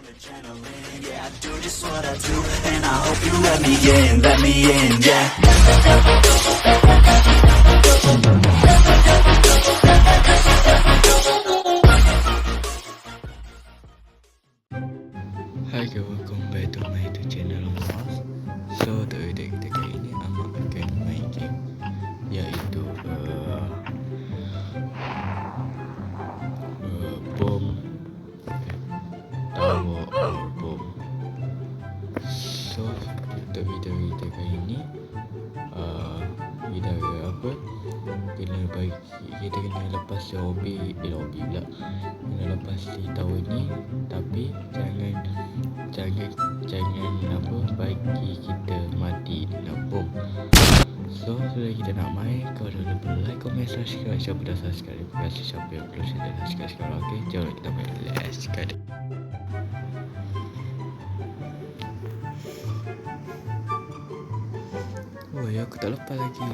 adrenaline, yeah, I do just what I do, and I hope you let me in, yeah. Hi guys, welcome back to my YouTube channel Mas. So untuk video kita kali ini Ahmad akan main game iaitu Bomb Tower or Bomb. So untuk video kita kali ini kita apa? Kita kena lepas lobby pula. Kena lepas si tower ni, tapi jangan apa bagi kita mati dengan bom. So sudah kita nak main, kau dah lupa like, comment, subscribe. Siapa dah subscribe, terima kasih. Siapa yang belum sudah subscribe sekarang, okay? Jom kita main. Let's go. Oh ya, aku tak lepas lagi.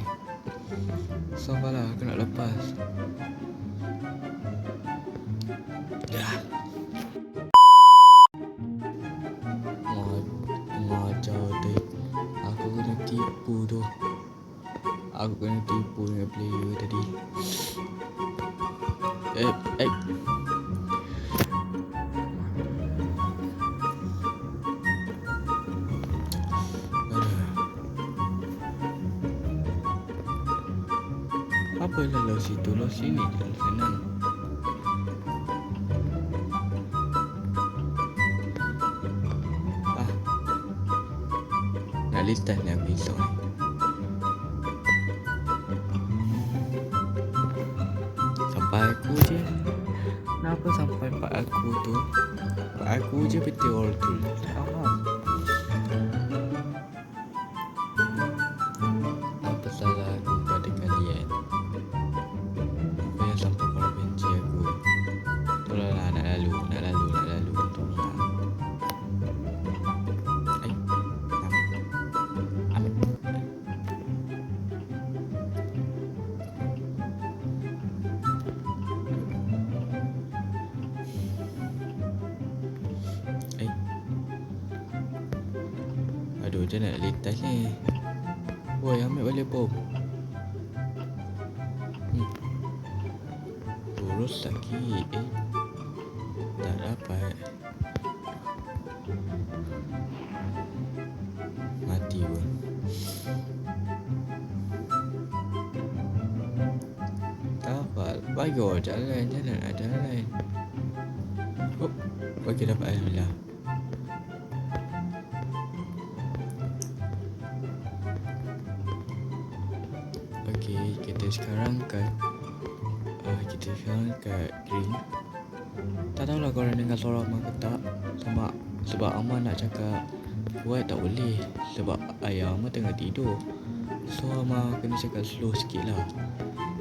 Sabarlah, aku nak lepas. Dah. Mengajar deh. Aku kena tipu tu. Aku kena tipu dengan player tadi. Apa lalu situ, lalu sini je, senang. Nak lintas ni aku risau ni. Sampai aku je. Kenapa sampai part aku tu? Part aku je betul tu. Tak faham. Apa salah aku pada kalian? Apa yang sampai korang benci aku? Tolonglah, nak lalu. Tolonglah. Aduh, macam nak lintas ni. Woi, ambil balik bom. Lurus lagi. Tak dapat. Mati pun. Tak dapat. Bagi orang jalan. Oh, bagi dapat alhamdulillah. Okey, kita sekarang kat green. Tak tahulah korang dengar suara Aman ke tak. Sebab Aman nak cakap buat tak boleh. Sebab ayah Aman tengah tidur. So Aman kena cakap slow sikit lah.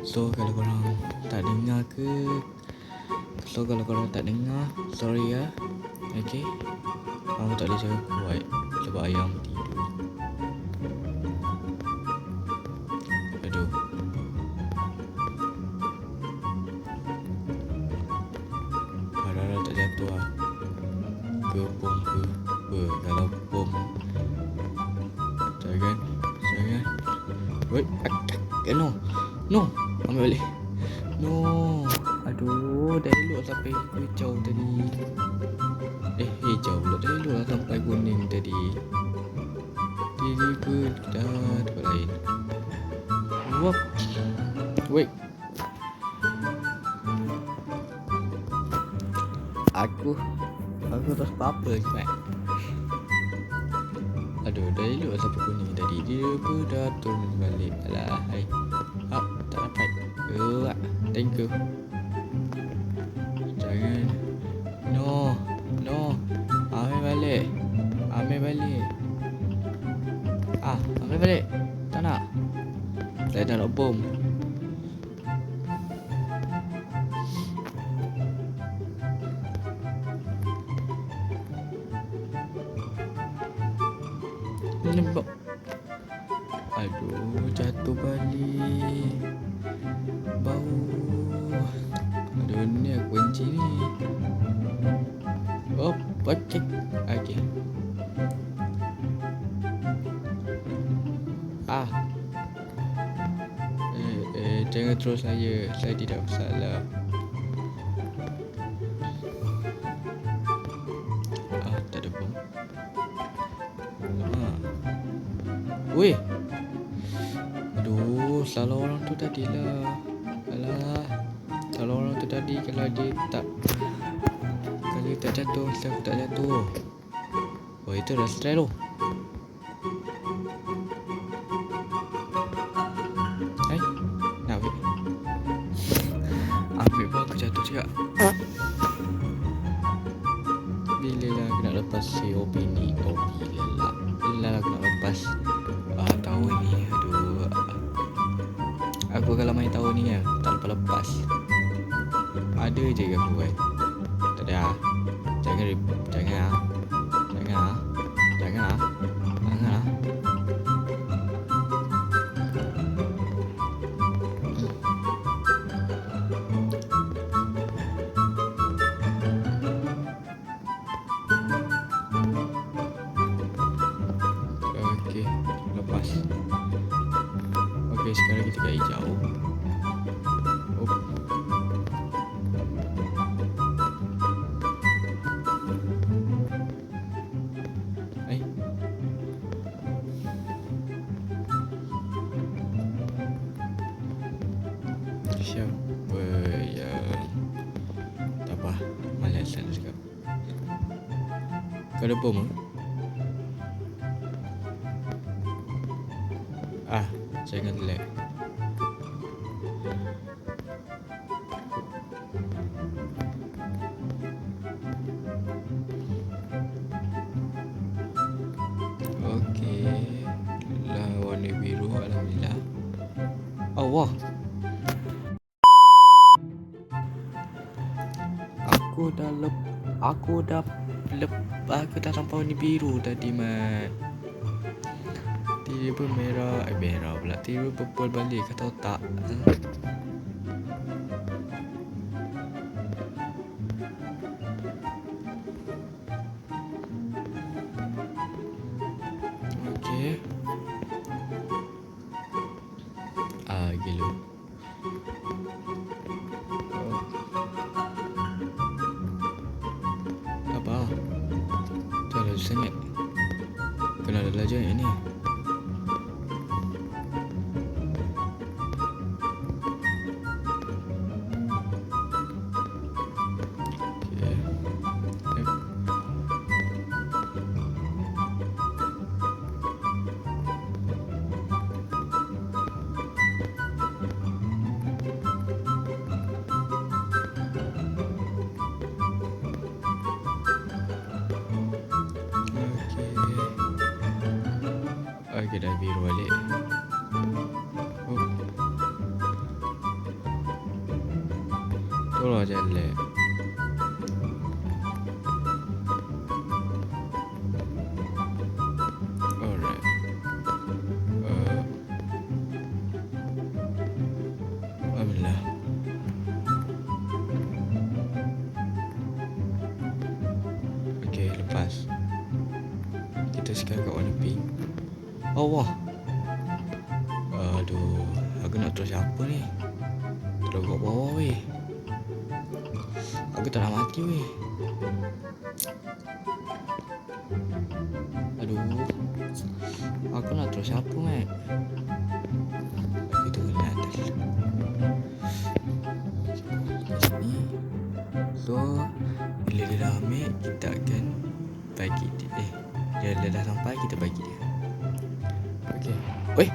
So kalau korang tak dengar sorry ya. Okey, Aman tak boleh cakap kuat sebab ayah Aman tidur. Harap tak jatuh lah. Ke bom ke apa. Kalau bom Jangan Wait, No, ambil balik. No. Aduh, dah elok sampai hijau tadi. Hijau pula. Dah elok lah sampai kuning tadi. Tiba-tiba dah tempat lain. Wap. Wait. Aku tak apa-apa kan. Aduh, dah elok sampai kuning tadi. Dia pun dah turun balik. Alah, hai. Tak dapat. Thank you. Jangan. No. Ambil balik. Ambil balik. Tak nak. Saya tak nak bom. Lembab. Aduh, jatuh balik. Bau. Aduh, ni aku benci ni. Oh, pakai Jangan terus saya tidak bersalah. Tak ada bom. Weh. Aduh, salah orang tu tadi lah. Alah. Salah orang tu tadi kalau dia tak jatuh, saya tak jatuh. Oh, itu dah stress tu. Nak ambil. Ambil pun aku jatuh juga. Bila lah aku nak lepas COP ni? Oh, bila lah aku nak lepas tahun ni. Aduh. Aku kalau main tahun ni tak lepas-lepas. Ada je gangguan. Tak ada. Jangan. Okey, lepas. Okey, sekarang kita kat hijau. Siapa yang tak apa, malas nak cakap. Kau ada bom ke? Jangan lag. Okey, warna biru, alhamdulillah. Allah. Aku dah sampai warna biru tadi, Mat. Tiba merah pula. Tiba purple balik, kau tahu tak? Okey. Gila. Apa? Tak ada sangat. Kena ada laju yang ni. Okey, dah biru balik. Tolong jangan lag. Alright. Alhamdulillah. Okey, lepas. Kita sekarang kat warna pink. Allah. Aduh, aku nak terus apa ni? Terus kat bawah weh. Aku tak nak mati weh. Aduh. Aku nak terus apa, Mat? Aku tunggu di atas. Sini. So, bila dia dah ambil, kita akan bagi dia. Dia dah sampai, kita bagi dia. Okey. Weh.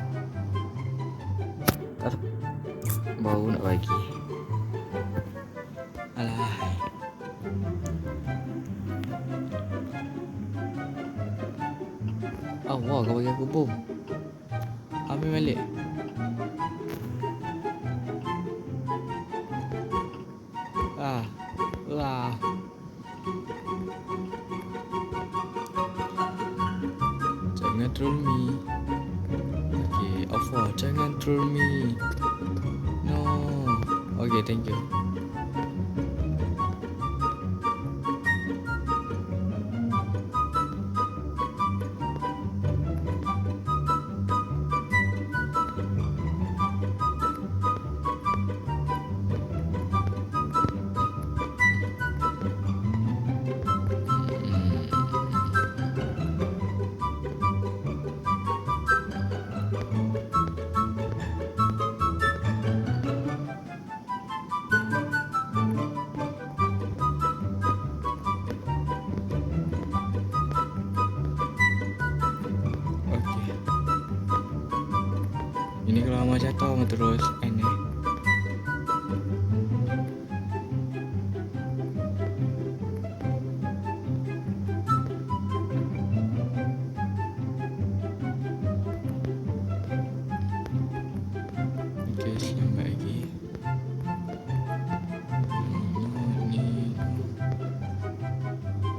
Tak. Baru nak bagi. Alah. Allah, kau bagi aku bom. Ambil balik. Lah. Jangan troll me. Okay, Alpha, jangan troll me. No. Okay, thank you. Ini kalau Amar jatuh Amar terus end eh. Okay, selamat lagi.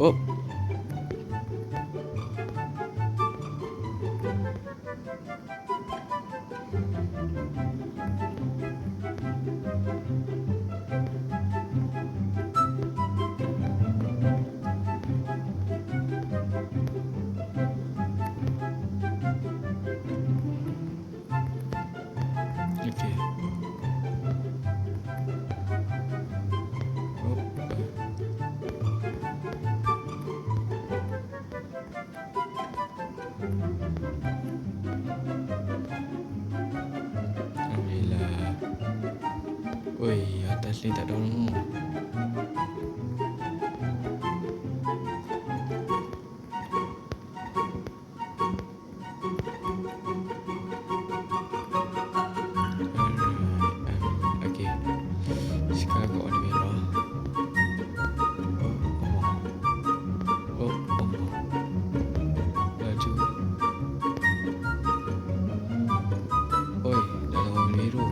Oh. Okay. Alhamdulillah. Oi, atas ni tak ada orang. Okay. Sekarang kat warna merah. Oh. Laju. Oi, dah tahu warna biru.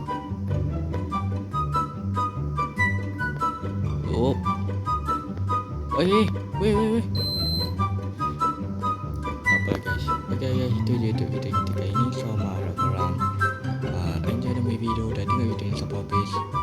Oh. Weh. Apa guys? Okay guys, itu je untuk video kita kali ni. So, harap korang enjoy the video dan tengok video ni sampai habis.